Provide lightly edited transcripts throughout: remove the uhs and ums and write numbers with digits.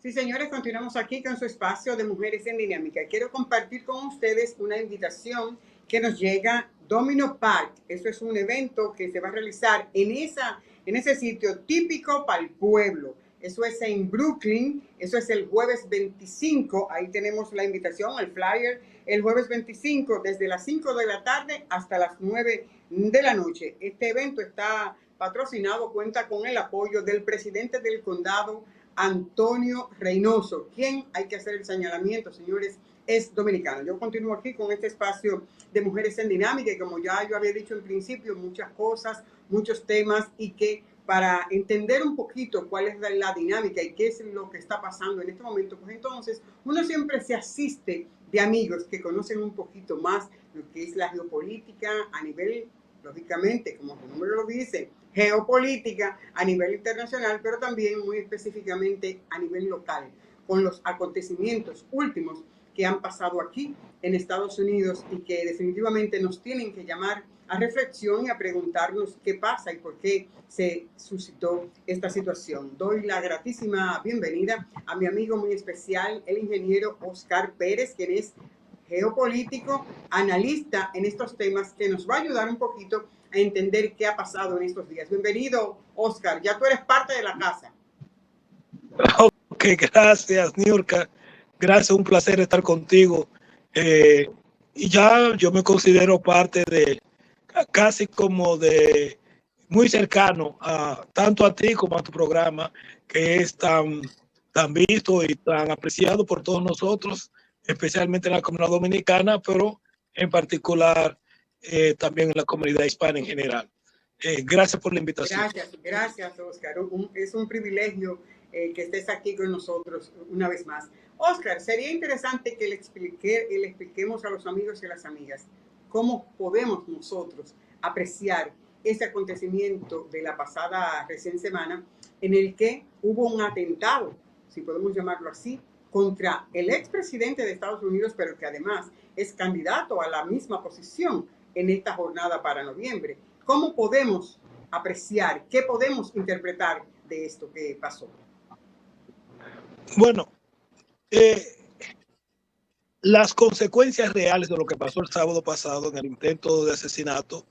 Sí, señores, continuamos aquí con su espacio de Mujeres en Dinámica. Quiero compartir con ustedes una invitación que nos llega Domino Park. Eso es un evento que se va a realizar en ese sitio típico para el pueblo. Eso es en Brooklyn, eso es el jueves 25, ahí tenemos la invitación, el flyer, el jueves 25 desde las 5 de la tarde hasta las 9 de la noche. Este evento está patrocinado, cuenta con el apoyo del presidente del condado, Antonio Reynoso, quien hay que hacer el señalamiento, señores, es dominicano. Yo continúo aquí con este espacio de Mujeres en Dinámica y como ya yo había dicho en principio, muchas cosas, muchos temas y que para entender un poquito cuál es la dinámica y qué es lo que está pasando en este momento, pues entonces uno siempre se asiste de amigos que conocen un poquito más lo que es la geopolítica a nivel, lógicamente, como su nombre lo dice, geopolítica a nivel internacional, pero también muy específicamente a nivel local, con los acontecimientos últimos que han pasado aquí en Estados Unidos y que definitivamente nos tienen que llamar a reflexión y a preguntarnos qué pasa y por qué se suscitó esta situación. Doy la gratísima bienvenida a mi amigo muy especial, el ingeniero Oscar Pérez, quien es geopolítico, analista en estos temas, que nos va a ayudar un poquito a entender qué ha pasado en estos días. Bienvenido, Oscar, ya tú eres parte de la casa. Ok, gracias, Niurka. Gracias, un placer estar contigo. Y ya yo me considero parte de, casi como de, muy cercano a tanto a ti como a tu programa, que es tan visto y tan apreciado por todos nosotros, especialmente en la comunidad dominicana, pero en particular también en la comunidad hispana en general. Gracias por la invitación. Gracias, Oscar. Es un privilegio que estés aquí con nosotros una vez más. Oscar, sería interesante que le expliquemos a los amigos y a las amigas cómo podemos nosotros apreciar ese acontecimiento de la pasada recién semana en el que hubo un atentado, si podemos llamarlo así, contra el expresidente de Estados Unidos, pero que además es candidato a la misma posición en esta jornada para noviembre. ¿Cómo podemos apreciar, qué podemos interpretar de esto que pasó? Bueno, las consecuencias reales de lo que pasó el sábado pasado en el intento de asesinato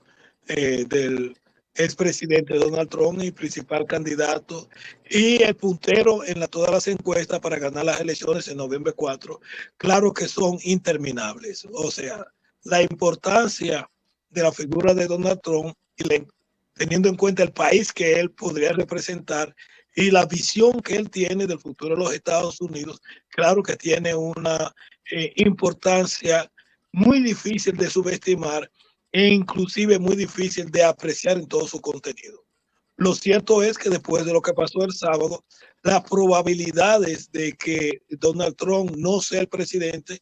del expresidente Donald Trump y principal candidato y el puntero en todas las encuestas para ganar las elecciones en noviembre 4, claro que son interminables. O sea, la importancia de la figura de Donald Trump y teniendo en cuenta el país que él podría representar y la visión que él tiene del futuro de los Estados Unidos, claro que tiene una importancia muy difícil de subestimar e inclusive muy difícil de apreciar en todo su contenido. Lo cierto es que después de lo que pasó el sábado, las probabilidades de que Donald Trump no sea el presidente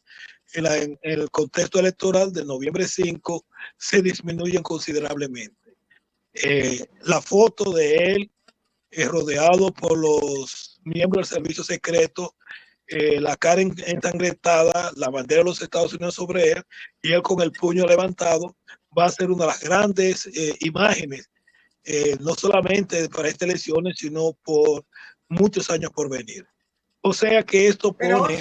en el contexto electoral de noviembre 5 se disminuyen considerablemente. La foto de él rodeado por los miembros del servicio secreto, la cara ensangrentada, la bandera de los Estados Unidos sobre él y él con el puño levantado, va a ser una de las grandes imágenes, no solamente para estas elecciones, sino por muchos años por venir. O sea que esto pone...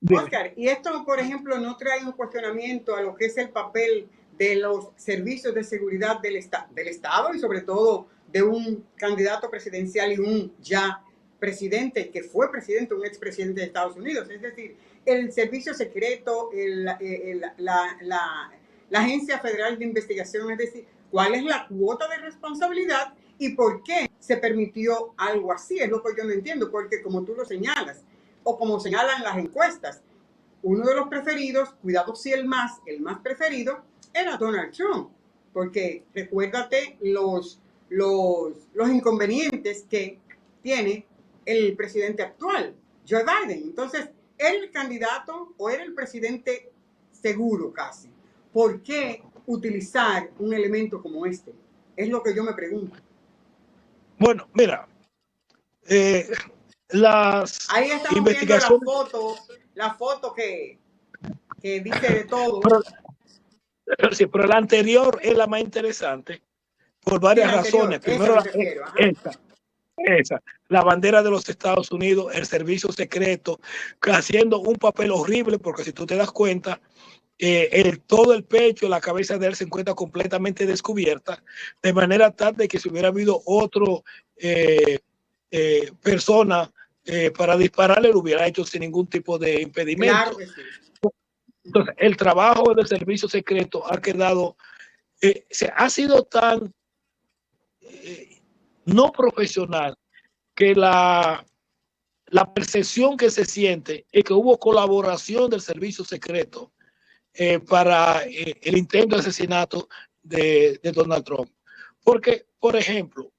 Pero Oscar, y esto, por ejemplo, no trae un cuestionamiento a lo que es el papel de los servicios de seguridad del Estado y sobre todo de un candidato presidencial y un ya presidente, que fue presidente, un expresidente de Estados Unidos. Es decir, el servicio secreto, la Agencia Federal de Investigación, es decir, ¿cuál es la cuota de responsabilidad y por qué se permitió algo así? Es lo que yo no entiendo, porque como tú lo señalas, o como señalan las encuestas, uno de los preferidos, cuidado si el más preferido, era Donald Trump, porque recuérdate los inconvenientes que tiene el presidente actual, Joe Biden. Entonces, ¿era el candidato o era el presidente seguro casi? ¿Por qué utilizar un elemento como este? Es lo que yo me pregunto. Bueno, mira, las ahí estamos investigaciones... viendo la foto que dice de todo. Pero la anterior es la más interesante por varias razones. Primero, esa, la bandera de los Estados Unidos, el servicio secreto, haciendo un papel horrible, porque si tú te das cuenta, todo el pecho, la cabeza de él se encuentra completamente descubierta, de manera tal de que si hubiera habido otro persona para dispararle, lo hubiera hecho sin ningún tipo de impedimento. Claro que sí. Entonces, el trabajo del servicio secreto ha quedado, ha sido tan no profesional que la percepción que se siente es que hubo colaboración del servicio secreto para el intento de asesinato de Donald Trump. Porque, por ejemplo,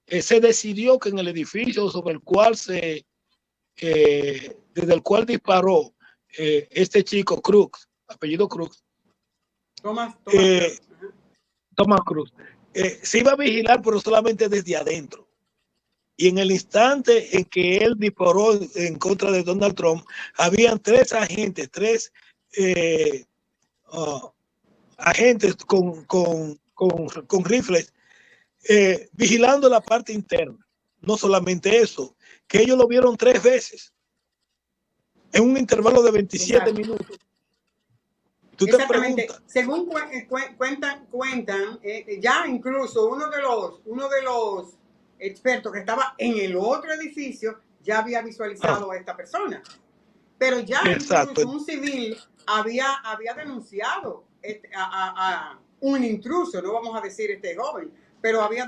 se decidió que en el edificio sobre el cual desde el cual disparó este chico Cruz, apellido Cruz, Thomas Thomas Cruz, se iba a vigilar, pero solamente desde adentro. Y en el instante en que él disparó en contra de Donald Trump, habían tres agentes, agentes con rifles vigilando la parte interna. No solamente eso, que ellos lo vieron 3 veces en un intervalo de 27 Exacto. minutos. Tú te Exactamente. preguntas. Según cuentan, ya incluso uno de los expertos que estaba en el otro edificio ya había visualizado a esta persona. Pero ya Exacto. Incluso un civil había denunciado a un intruso, no vamos a decir este joven, pero había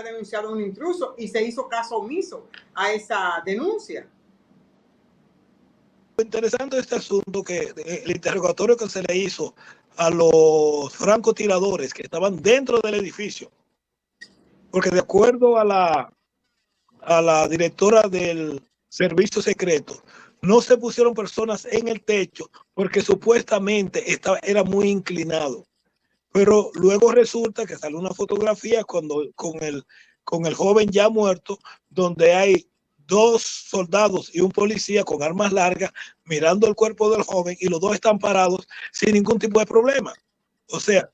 denunciado a un intruso y se hizo caso omiso a esa denuncia. Lo interesante de este asunto que el interrogatorio que se le hizo a los francotiradores que estaban dentro del edificio, porque de acuerdo a la directora del servicio secreto, no se pusieron personas en el techo porque supuestamente era muy inclinado. Pero luego resulta que sale una fotografía con el joven ya muerto, donde hay 2 soldados y un policía con armas largas mirando el cuerpo del joven y los dos están parados sin ningún tipo de problema. O sea,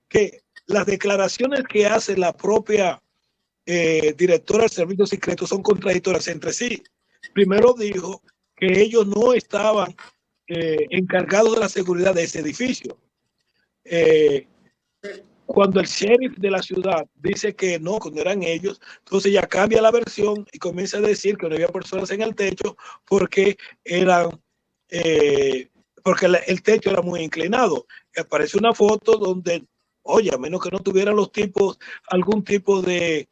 que las declaraciones que hace la propia directora del servicio secreto son contradictorias entre sí. Primero dijo que ellos no estaban encargados de la seguridad de ese edificio. Cuando el sheriff de la ciudad dice que no eran ellos, entonces ya cambia la versión y comienza a decir que no había personas en el techo porque porque el techo era muy inclinado. Y aparece una foto donde, oye, a menos que no tuvieran los tipos algún tipo de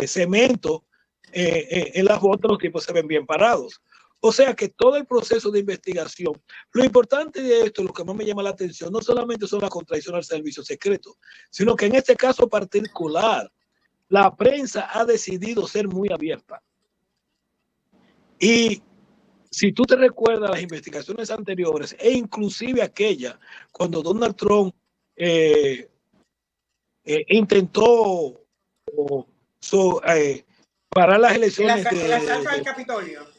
cemento en la foto, los tipos se ven bien parados. O sea que todo el proceso de investigación, lo importante de esto, lo que más me llama la atención, no solamente son las contradicciones al servicio secreto, sino que en este caso particular, la prensa ha decidido ser muy abierta. Y si tú te recuerdas las investigaciones anteriores, e inclusive aquella, cuando Donald Trump intentó parar las elecciones el asalto al Capitolio.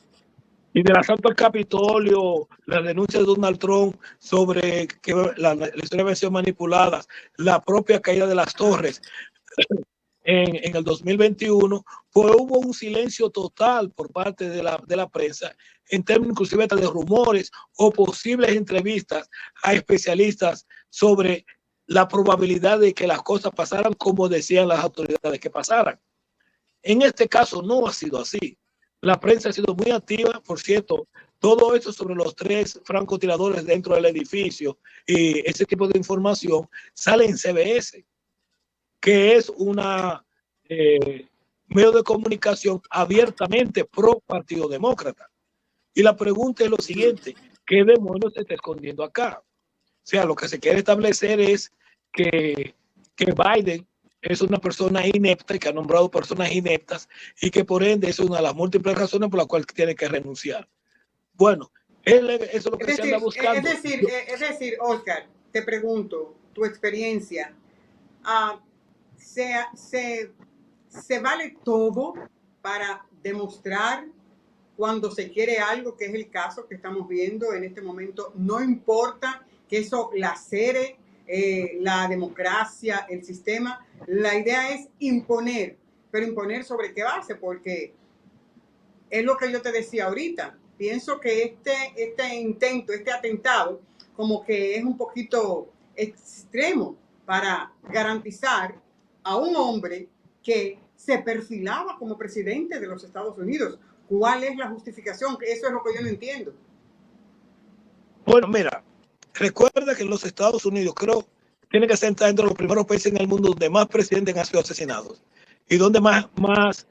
Y del asalto al Capitolio, la denuncia de Donald Trump sobre que la historia había sido manipulada, la propia caída de las torres en el 2021, pues hubo un silencio total por parte de la prensa, en términos inclusive de rumores o posibles entrevistas a especialistas sobre la probabilidad de que las cosas pasaran como decían las autoridades que pasaran. En este caso no ha sido así. La prensa ha sido muy activa, por cierto, todo esto sobre los 3 francotiradores dentro del edificio y ese tipo de información sale en CBS, que es una medio de comunicación abiertamente pro Partido Demócrata. Y la pregunta es lo siguiente, ¿qué demonios se está escondiendo acá? O sea, lo que se quiere establecer es que Biden es una persona inepta y que ha nombrado personas ineptas y que por ende es una de las múltiples razones por las cuales tiene que renunciar. Bueno, eso es lo que se anda buscando. Es decir, Oscar, te pregunto, tu experiencia, ¿se vale todo para demostrar cuando se quiere algo, que es el caso que estamos viendo en este momento? No importa que eso lacere la democracia, el sistema. La idea es imponer, pero imponer sobre qué base, porque es lo que yo te decía ahorita. Pienso que este intento, este atentado, como que es un poquito extremo para garantizar a un hombre que se perfilaba como presidente de los Estados Unidos. ¿Cuál es la justificación? Eso es lo que yo no entiendo. Bueno, mira, recuerda que en los Estados Unidos, creo, tiene que ser entre los primeros países en el mundo donde más presidentes han sido asesinados y donde más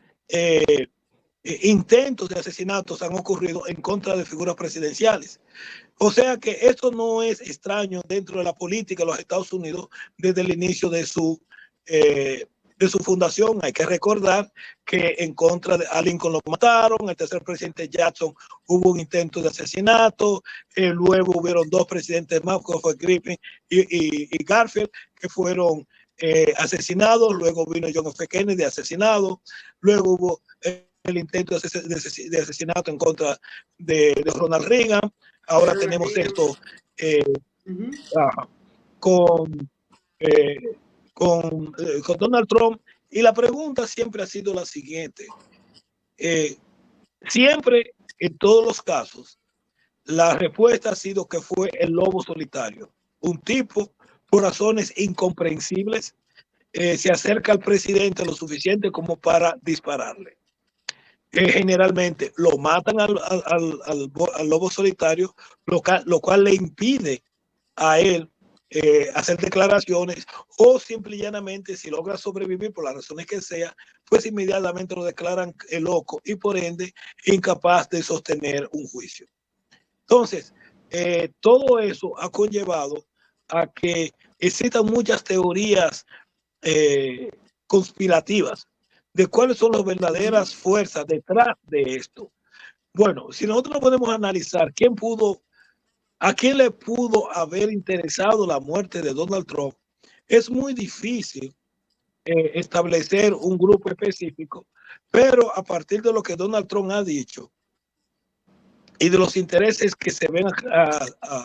intentos de asesinatos han ocurrido en contra de figuras presidenciales. O sea que esto no es extraño dentro de la política de los Estados Unidos desde el inicio de su fundación. Hay que recordar que en contra de Lincoln lo mataron, el tercer presidente Jackson hubo un intento de asesinato, luego hubieron dos presidentes más, que fue Griffin y Garfield, que fueron asesinados, luego vino John F. Kennedy asesinado, luego hubo el intento de asesinato en contra de Ronald Reagan. Ahora tenemos esto con, eh, con Donald Trump. Y la pregunta siempre ha sido la siguiente. Siempre, en todos los casos, la respuesta ha sido que fue el lobo solitario. Un tipo, por razones incomprensibles, se acerca al presidente lo suficiente como para dispararle. Generalmente lo matan al lobo solitario, lo cual le impide a él hacer declaraciones, o simple y llanamente, si logra sobrevivir por las razones que sea, pues inmediatamente lo declaran loco y por ende incapaz de sostener un juicio. Entonces, todo eso ha conllevado a que existan muchas teorías conspirativas de cuáles son las verdaderas fuerzas detrás de esto. Bueno, si nosotros podemos analizar a quién le pudo haber interesado la muerte de Donald Trump, es muy difícil establecer un grupo específico, pero a partir de lo que Donald Trump ha dicho y de los intereses que se ven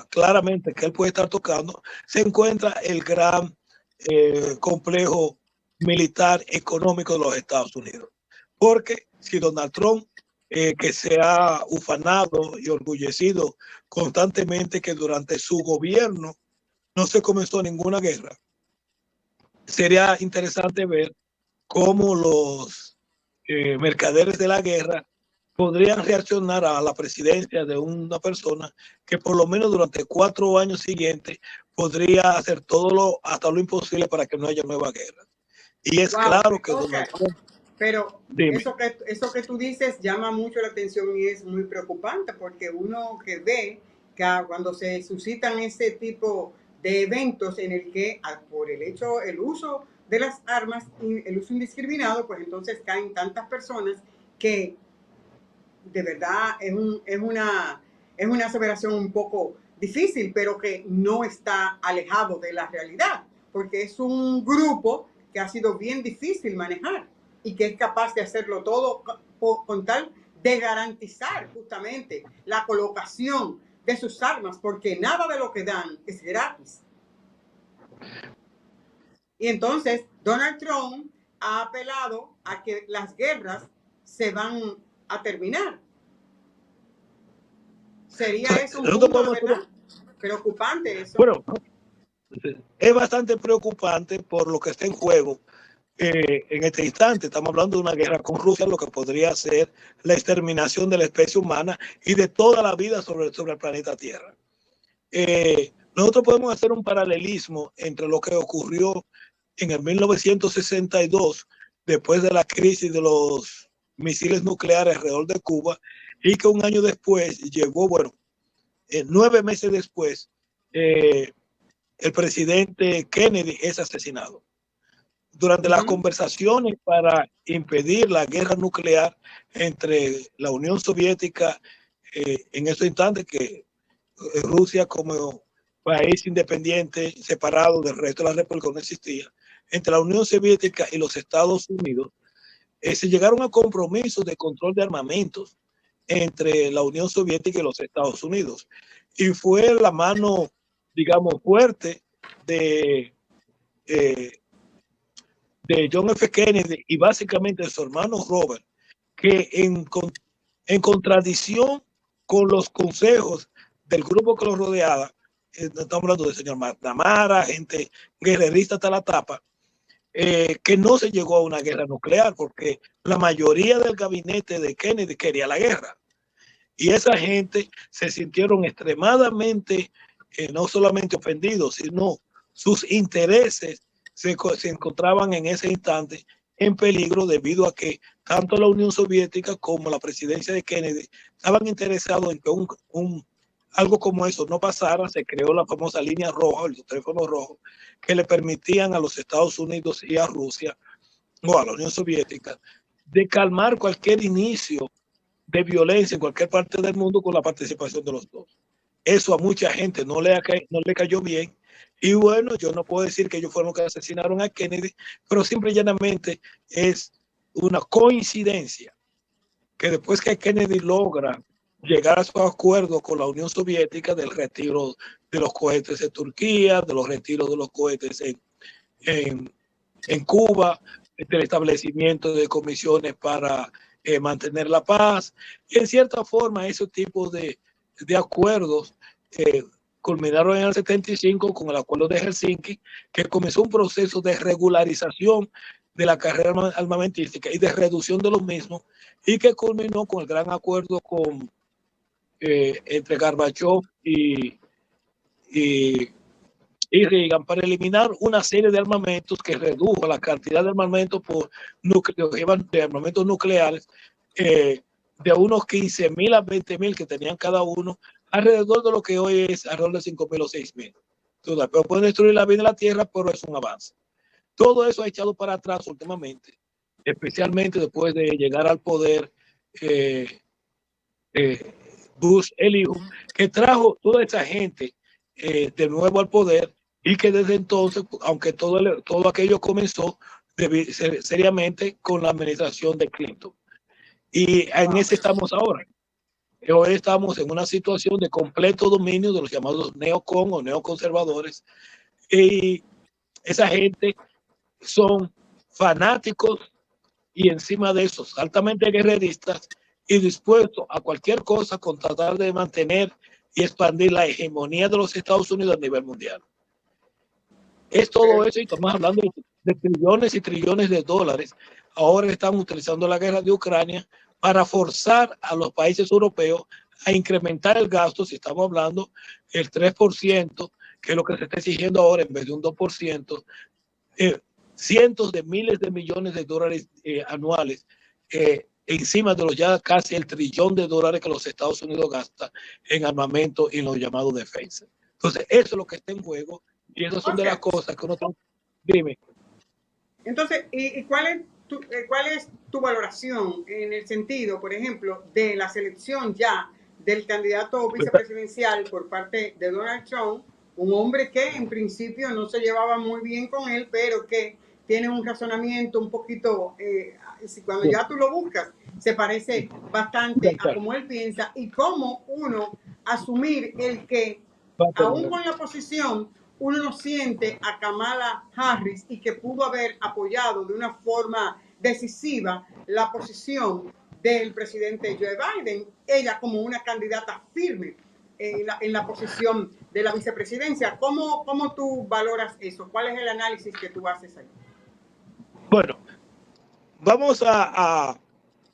claramente que él puede estar tocando, se encuentra el gran complejo militar económico de los Estados Unidos. Porque si Donald Trump, que se ha ufanado y orgullecido constantemente que durante su gobierno no se comenzó ninguna guerra, sería interesante ver cómo los mercaderes de la guerra podrían reaccionar a la presidencia de una persona que por lo menos durante 4 años siguientes podría hacer hasta lo imposible para que no haya nueva guerra. Y es claro que Donald Trump, pero eso que tú dices llama mucho la atención y es muy preocupante, porque uno que ve que cuando se suscitan ese tipo de eventos en el que por el uso de las armas, el uso indiscriminado, pues entonces caen tantas personas que de verdad es una aseveración un poco difícil, pero que no está alejado de la realidad, porque es un grupo que ha sido bien difícil manejar y que es capaz de hacerlo todo con tal de garantizar justamente la colocación de sus armas, porque nada de lo que dan es gratis. Y entonces Donald Trump ha apelado a que las guerras se van a terminar. Sería eso un punto, ¿verdad? Preocupante eso. Bueno, es bastante preocupante por lo que está en juego. En este instante estamos hablando de una guerra con Rusia, lo que podría ser la exterminación de la especie humana y de toda la vida sobre el planeta Tierra. Nosotros podemos hacer un paralelismo entre lo que ocurrió en el 1962, después de la crisis de los misiles nucleares alrededor de Cuba, y que un año después llegó, 9 meses después, el presidente Kennedy es asesinado. Durante las conversaciones para impedir la guerra nuclear entre la Unión Soviética, en ese instante que Rusia como país independiente, separado del resto de la república, no existía, entre la Unión Soviética y los Estados Unidos, se llegaron a compromisos de control de armamentos entre la Unión Soviética y los Estados Unidos. Y fue la mano, digamos, fuerte de John F. Kennedy y básicamente de su hermano Robert, que en contradicción con los consejos del grupo que lo rodeaba. Estamos hablando del señor McNamara, gente guerrerista hasta la tapa, que no se llegó a una guerra nuclear, porque la mayoría del gabinete de Kennedy quería la guerra. Y esa gente se sintieron extremadamente, no solamente ofendidos, sino sus intereses se encontraban en ese instante en peligro, debido a que tanto la Unión Soviética como la presidencia de Kennedy estaban interesados en que algo como eso no pasara. Se creó la famosa línea roja, el teléfono rojo, que le permitían a los Estados Unidos y a Rusia, o a la Unión Soviética, de calmar cualquier inicio de violencia en cualquier parte del mundo con la participación de los dos. Eso a mucha gente no le cayó bien. Y bueno, yo no puedo decir que ellos fueron los que asesinaron a Kennedy, pero simple y llanamente es una coincidencia que después que Kennedy logra llegar a su acuerdo con la Unión Soviética del retiro de los cohetes de Turquía, de los retiros de los cohetes en Cuba, del establecimiento de comisiones para mantener la paz, y en cierta forma ese tipo de acuerdos culminaron en el 75 con el acuerdo de Helsinki, que comenzó un proceso de regularización de la carrera armamentística y de reducción de los mismos, y que culminó con el gran acuerdo entre Gorbachev y Reagan, para eliminar una serie de armamentos que redujo la cantidad de armamentos de armamentos nucleares de unos 15.000 a 20.000 que tenían cada uno, alrededor de lo que hoy es alrededor de 5.000 o 6.000. Pero pueden destruir la vida en la Tierra, pero es un avance. Todo eso ha echado para atrás últimamente, especialmente después de llegar al poder Bush el hijo, que trajo toda esa gente de nuevo al poder, y que desde entonces, aunque todo aquello comenzó seriamente con la administración de Clinton. Y en ese estamos ahora. Hoy estamos en una situación de completo dominio de los llamados neocon o neoconservadores, y esa gente son fanáticos y encima de eso altamente guerreristas y dispuestos a cualquier cosa con tratar de mantener y expandir la hegemonía de los Estados Unidos a nivel mundial. Es todo eso, y estamos hablando de trillones y trillones de dólares. Ahora están utilizando la guerra de Ucrania para forzar a los países europeos a incrementar el gasto. Si estamos hablando el 3%, que es lo que se está exigiendo ahora en vez de un 2%, cientos de miles de millones de dólares anuales, encima de los ya casi el trillón de dólares que los Estados Unidos gasta en armamento y en los llamados defensa. Entonces, eso es lo que está en juego, y esas son de las cosas que uno... Dime. Entonces, ¿y cuál es tu valoración en el sentido, por ejemplo, de la selección ya del candidato vicepresidencial por parte de Donald Trump, un hombre que en principio no se llevaba muy bien con él, pero que tiene un razonamiento un poquito, cuando ya tú lo buscas, se parece bastante a cómo él piensa y cómo uno asumir el que, aún con la posición, uno no siente a Kamala Harris y que pudo haber apoyado de una forma decisiva la posición del presidente Joe Biden, ella como una candidata firme en la posición de la vicepresidencia. ¿Cómo tú valoras eso? ¿Cuál es el análisis que tú haces ahí? Bueno, vamos a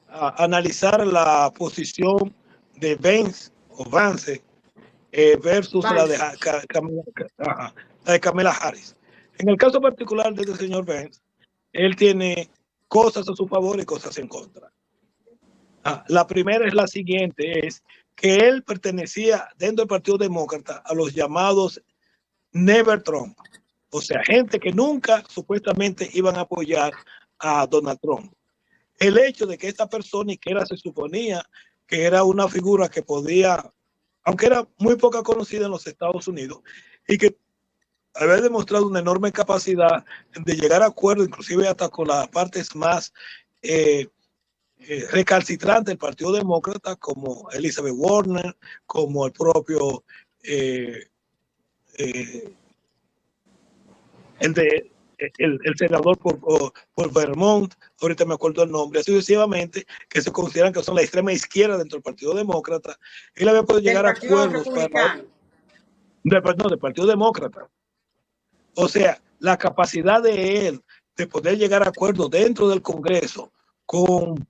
analizar la posición de Vance versus la de Kamala Harris. En el caso particular de este señor Vance, él tiene cosas a su favor y cosas en contra. La primera es la siguiente, es que él pertenecía dentro del Partido Demócrata a los llamados Never Trump, o sea, gente que nunca supuestamente iban a apoyar a Donald Trump. El hecho de que esta persona, y que se suponía que era una figura que podía, aunque era muy poca conocida en los Estados Unidos, y que había demostrado una enorme capacidad de llegar a acuerdos, inclusive hasta con las partes más recalcitrantes del Partido Demócrata, como Elizabeth Warren, como el propio el el senador por Vermont, ahorita me acuerdo el nombre, así sucesivamente, que se consideran que son la extrema izquierda dentro del Partido Demócrata. Él había podido llegar a acuerdos del Partido Demócrata. O sea, la capacidad de él de poder llegar a acuerdos dentro del Congreso con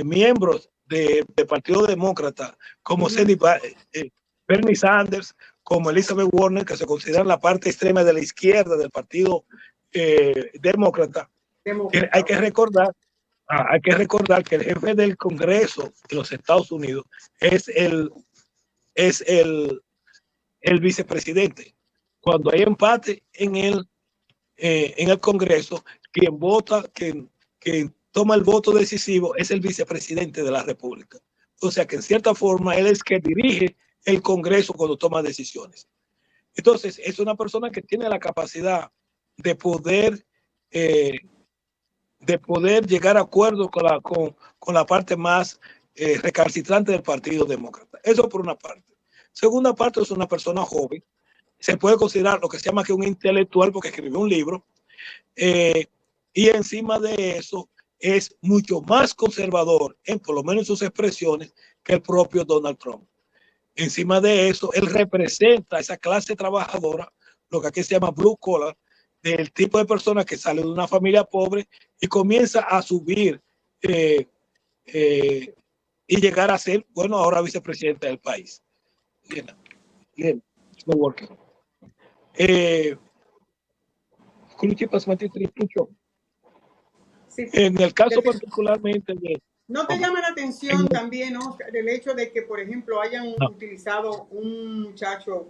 miembros del Partido Demócrata, como Bernie Sanders, como Elizabeth Warren, que se consideran la parte extrema de la izquierda del Partido Demócrata. Hay que recordar que el jefe del Congreso de los Estados Unidos es el vicepresidente. Cuando hay empate en el Congreso, quien vota, quien toma el voto decisivo es el vicepresidente de la República. O sea que en cierta forma él es que dirige el Congreso cuando toma decisiones. Entonces es una persona que tiene la capacidad de poder llegar a acuerdos con la parte más recalcitrante del Partido Demócrata. Eso por una parte. Segunda parte, es una persona joven. Se puede considerar lo que se llama que un intelectual porque escribió un libro, y encima de eso es mucho más conservador, por lo menos en sus expresiones, que el propio Donald Trump. Encima de eso, él representa a esa clase trabajadora, lo que aquí se llama blue collar, del tipo de persona que sale de una familia pobre y comienza a subir y llegar a ser, bueno, ahora vicepresidente del país. Bien, no working. En el caso particularmente de... ¿No te llama la atención también, Oscar, el hecho de que, por ejemplo, hayan utilizado un muchacho,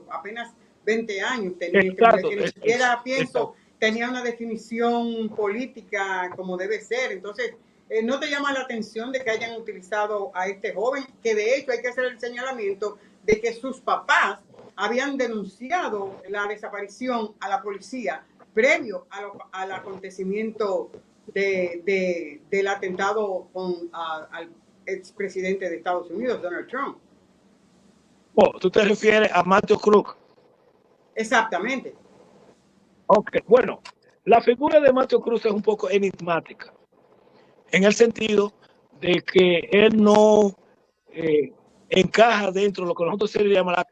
apenas 20 años, tenía, que ni siquiera pienso, tenía una definición política como debe ser? Entonces, ¿no te llama la atención de que hayan utilizado a este joven? Que de hecho hay que hacer el señalamiento de que sus papás habían denunciado la desaparición a la policía previo al acontecimiento del atentado al expresidente de Estados Unidos, Donald Trump. Oh, ¿tú te refieres a Matthew Krug? Exactamente. Ok, bueno, la figura de Matthew Krug es un poco enigmática, en el sentido de que él no encaja dentro de lo que nosotros se llama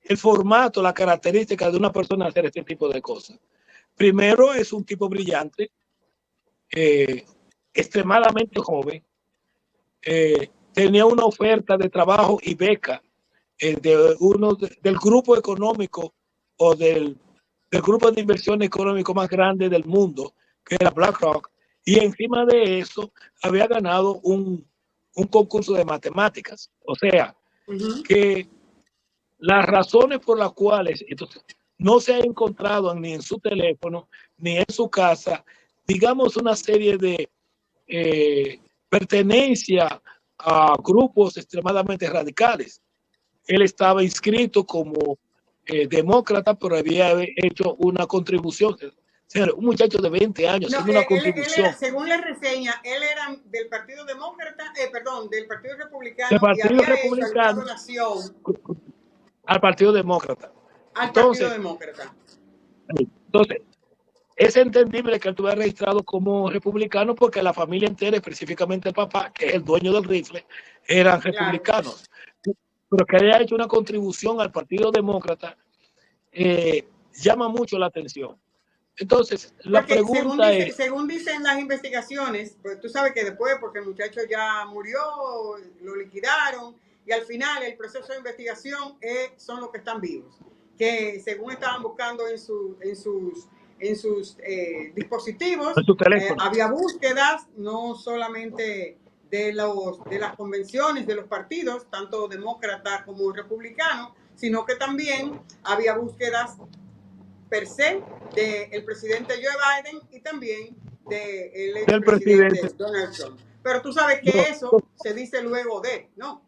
el formato, la característica de una persona hacer este tipo de cosas. Primero, es un tipo brillante, extremadamente joven, tenía una oferta de trabajo y beca del grupo económico o del grupo de inversión económico más grande del mundo, que era BlackRock, y encima de eso había ganado un concurso de matemáticas. O sea, que las razones por las cuales entonces, no se ha encontrado ni en su teléfono ni en su casa, digamos, una serie de pertenencia a grupos extremadamente radicales. Él estaba inscrito como demócrata, pero había hecho una contribución. Señor, un muchacho de 20 años haciendo una contribución. Según la reseña, él era del Partido Demócrata, del Partido Republicano, del Partido y había Republicano hecho alguna donación al Partido Demócrata. Partido Demócrata. Entonces, es entendible que él estuviera registrado como republicano porque la familia entera, específicamente el papá, que es el dueño del rifle, eran republicanos. Claro. Pero que haya hecho una contribución al Partido Demócrata llama mucho la atención. Entonces, la pregunta es... Según dicen las investigaciones, pues tú sabes que después, porque el muchacho ya murió, lo liquidaron, y al final el proceso de investigación son los que están vivos, que según estaban buscando en sus dispositivos, había búsquedas, no solamente de las convenciones de los partidos, tanto demócrata como republicano, sino que también había búsquedas per se del presidente Joe Biden y también del expresidente Donald Trump. Pero tú sabes que eso se dice luego de, ¿no?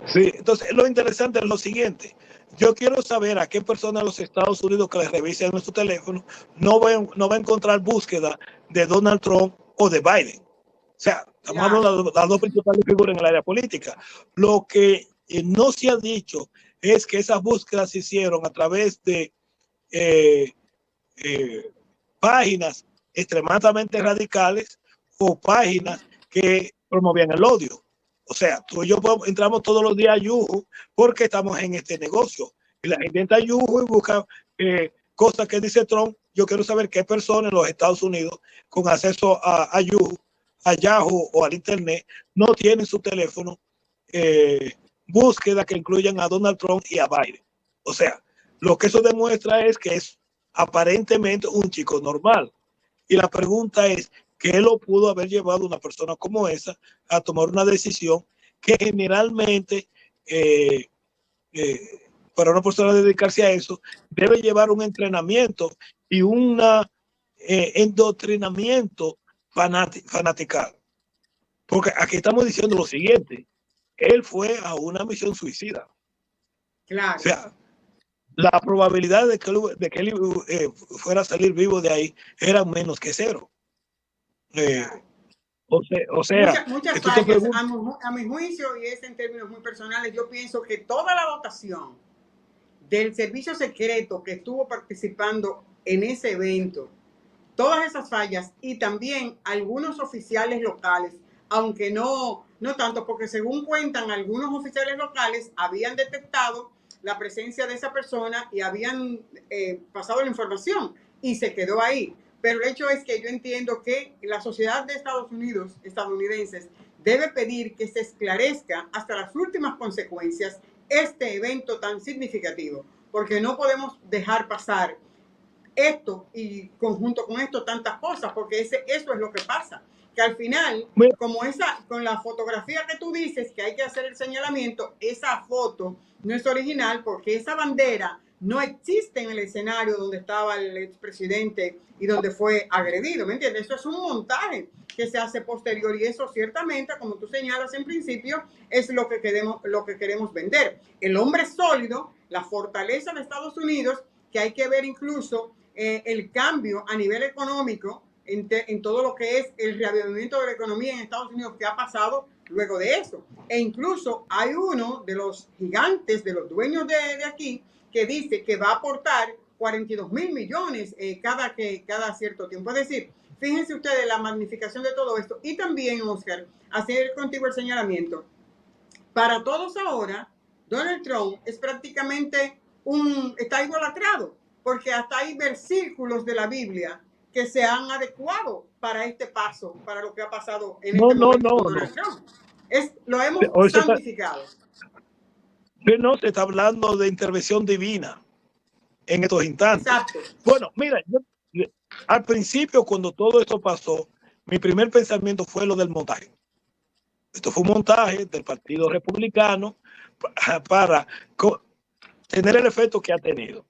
Sí, entonces lo interesante es lo siguiente. Yo quiero saber a qué persona de los Estados Unidos que les revise en nuestro teléfono no va a encontrar búsqueda de Donald Trump o de Biden. O sea, estamos hablando de las dos principales figuras en el área política. Lo que no se ha dicho es que esas búsquedas se hicieron a través de páginas extremadamente radicales o páginas que promovían el odio. O sea, tú y yo entramos todos los días a Yuhu porque estamos en este negocio. Y la gente entra a Yuhu y busca cosas que dice Trump. Yo quiero saber qué personas en los Estados Unidos con acceso a Yuhu, a Yahoo o al Internet no tienen su teléfono búsqueda que incluyan a Donald Trump y a Biden. O sea, lo que eso demuestra es que es aparentemente un chico normal. Y la pregunta es, ¿qué lo pudo haber llevado una persona como esa a tomar una decisión que generalmente para una persona dedicarse a eso debe llevar un entrenamiento y un endoctrinamiento fanatical? Porque aquí estamos diciendo lo siguiente: él fue a una misión suicida. Claro. O sea, la probabilidad de que él fuera a salir vivo de ahí era menos que cero. Claro. O sea, muchas fallas, a mi juicio, y es en términos muy personales, yo pienso que toda la votación del servicio secreto que estuvo participando en ese evento, todas esas fallas, y también algunos oficiales locales, aunque no tanto, porque según cuentan algunos oficiales locales habían detectado la presencia de esa persona y habían pasado la información y se quedó ahí. Pero el hecho es que yo entiendo que la sociedad de Estados Unidos, estadounidenses, debe pedir que se esclarezca hasta las últimas consecuencias este evento tan significativo, porque no podemos dejar pasar esto y conjunto con esto tantas cosas, porque eso es lo que pasa, que al final, como con la fotografía que tú dices que hay que hacer el señalamiento, esa foto no es original porque esa bandera no existe en el escenario donde estaba el expresidente y donde fue agredido, ¿me entiendes? Eso es un montaje que se hace posterior y eso ciertamente, como tú señalas en principio, es lo que queremos vender. El hombre sólido, la fortaleza de Estados Unidos, que hay que ver incluso el cambio a nivel económico en todo lo que es el reavivamiento de la economía en Estados Unidos que ha pasado luego de eso. E incluso hay uno de los gigantes, de los dueños de aquí, que dice que va a aportar 42 mil millones cada cierto tiempo. Es decir, fíjense ustedes la magnificación de todo esto. Y también, Oscar, hacer contigo el señalamiento. Para todos ahora, Donald Trump es prácticamente está idolatrado, porque hasta hay versículos de la Biblia que se han adecuado para este paso, para lo que ha pasado en este momento con Donald Trump. Lo hemos santificado. No, se está hablando de intervención divina en estos instantes. Exacto. Bueno, mira, al principio cuando todo esto pasó, mi primer pensamiento fue lo del montaje. Esto fue un montaje del Partido Republicano para tener el efecto que ha tenido.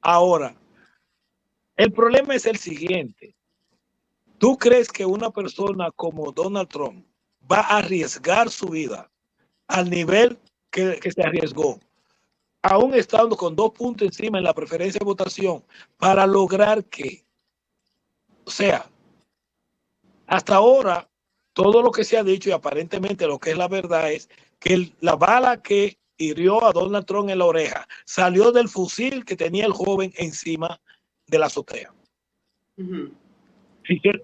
Ahora, el problema es el siguiente. ¿Tú crees que una persona como Donald Trump va a arriesgar su vida al nivel que se arriesgó, aún estando con 2 puntos encima en la preferencia de votación, para lograr que, o sea, hasta ahora, todo lo que se ha dicho y aparentemente lo que es la verdad es que la bala que hirió a Donald Trump en la oreja salió del fusil que tenía el joven encima de la azotea. Pero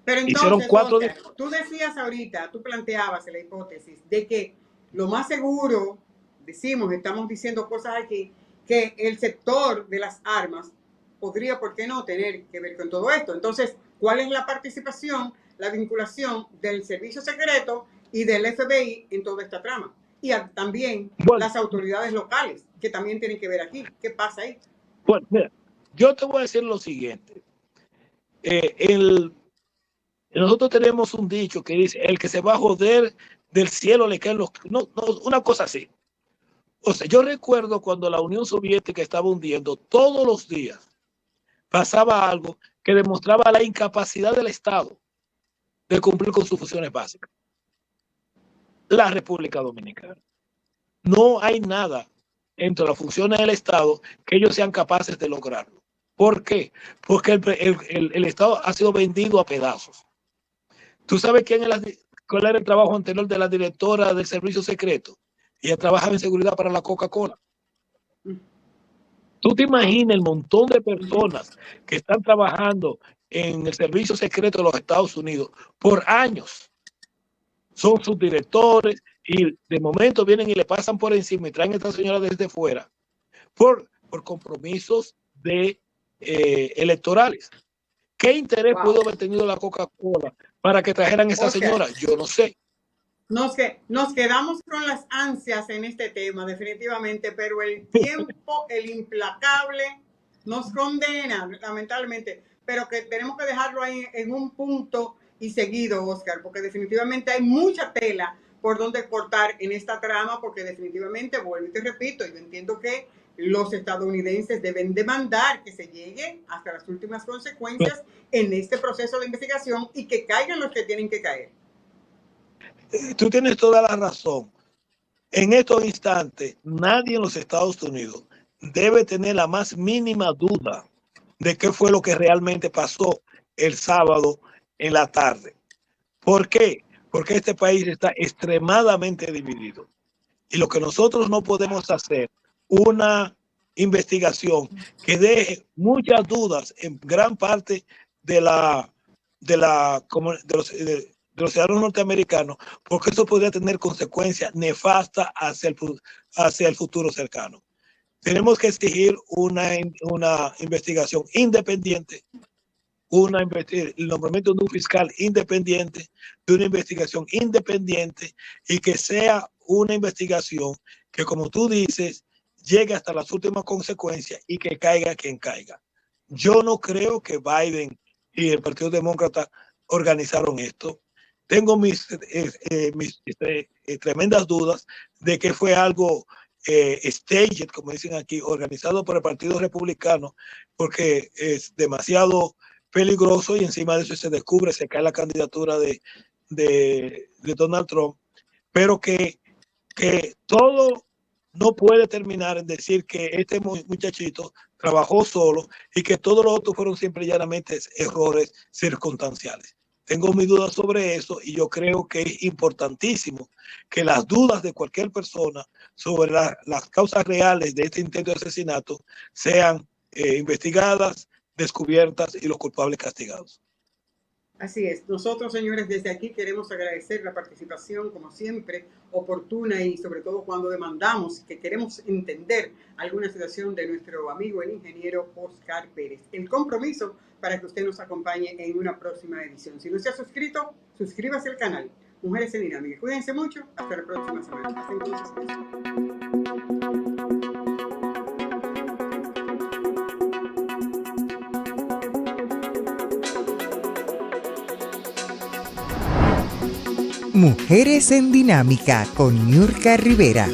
entonces, Oscar, tú decías ahorita, tú planteabas la hipótesis de que lo más seguro, estamos diciendo cosas aquí, que el sector de las armas podría, ¿por qué no?, tener que ver con todo esto. Entonces, ¿cuál es la participación, la vinculación del servicio secreto y del FBI en toda esta trama? Y también las autoridades locales, que también tienen que ver aquí. ¿Qué pasa ahí? Bueno, mira, yo te voy a decir lo siguiente. Nosotros tenemos un dicho que dice, el que se va a joder del cielo le caen los... No, una cosa así. O sea, yo recuerdo cuando la Unión Soviética estaba hundiendo, todos los días pasaba algo que demostraba la incapacidad del Estado de cumplir con sus funciones básicas. La República Dominicana. No hay nada entre las funciones del Estado que ellos sean capaces de lograrlo. ¿Por qué? Porque el Estado ha sido vendido a pedazos. ¿Tú sabes cuál era el trabajo anterior de la directora del servicio secreto? Ella trabajaba en seguridad para la Coca-Cola. ¿Tú te imaginas el montón de personas que están trabajando en el servicio secreto de los Estados Unidos por años. Son subdirectores y de momento vienen y le pasan por encima y traen a esta señora desde fuera por compromisos electorales. ¿Qué interés pudo haber tenido la Coca-Cola para que trajeran a esa señora? Yo no sé. Nos quedamos con las ansias en este tema, definitivamente, pero el tiempo, el implacable, nos condena, lamentablemente, pero que tenemos que dejarlo ahí en un punto y seguido, Oscar, porque definitivamente hay mucha tela por donde cortar en esta trama, porque definitivamente, vuelvo y te repito, yo entiendo que los estadounidenses deben demandar que se llegue hasta las últimas consecuencias en este proceso de investigación y que caigan los que tienen que caer. Tú tienes toda la razón. En estos instantes, nadie en los Estados Unidos debe tener la más mínima duda de qué fue lo que realmente pasó el sábado en la tarde. ¿Por qué? Porque este país está extremadamente dividido. Y lo que nosotros no podemos hacer, una investigación que deje muchas dudas en gran parte de los ciudadanos norteamericanos, porque eso podría tener consecuencias nefastas hacia el futuro cercano. Tenemos que exigir una investigación independiente, el nombramiento de un fiscal independiente, de una investigación independiente, y que sea una investigación que, como tú dices, llegue hasta las últimas consecuencias y que caiga quien caiga. Yo no creo que Biden y el Partido Demócrata organizaron esto. Tengo mis tremendas dudas de que fue algo staged, como dicen aquí, organizado por el Partido Republicano, porque es demasiado peligroso y encima de eso se descubre, se cae la candidatura de Donald Trump, pero que todo no puede terminar en decir que este muchachito trabajó solo y que todos los otros fueron simple y llanamente errores circunstanciales. Tengo mis dudas sobre eso y yo creo que es importantísimo que las dudas de cualquier persona sobre las causas reales de este intento de asesinato sean investigadas, descubiertas y los culpables castigados. Así es. Nosotros, señores, desde aquí queremos agradecer la participación, como siempre, oportuna y sobre todo cuando demandamos que queremos entender alguna situación de nuestro amigo el ingeniero Oscar Pérez. El compromiso para que usted nos acompañe en una próxima edición. Si no se ha suscrito, suscríbase al canal Mujeres en Dinámica. Cuídense mucho. Hasta la próxima semana. Hasta entonces. Mujeres en Dinámica con Niurka Rivera.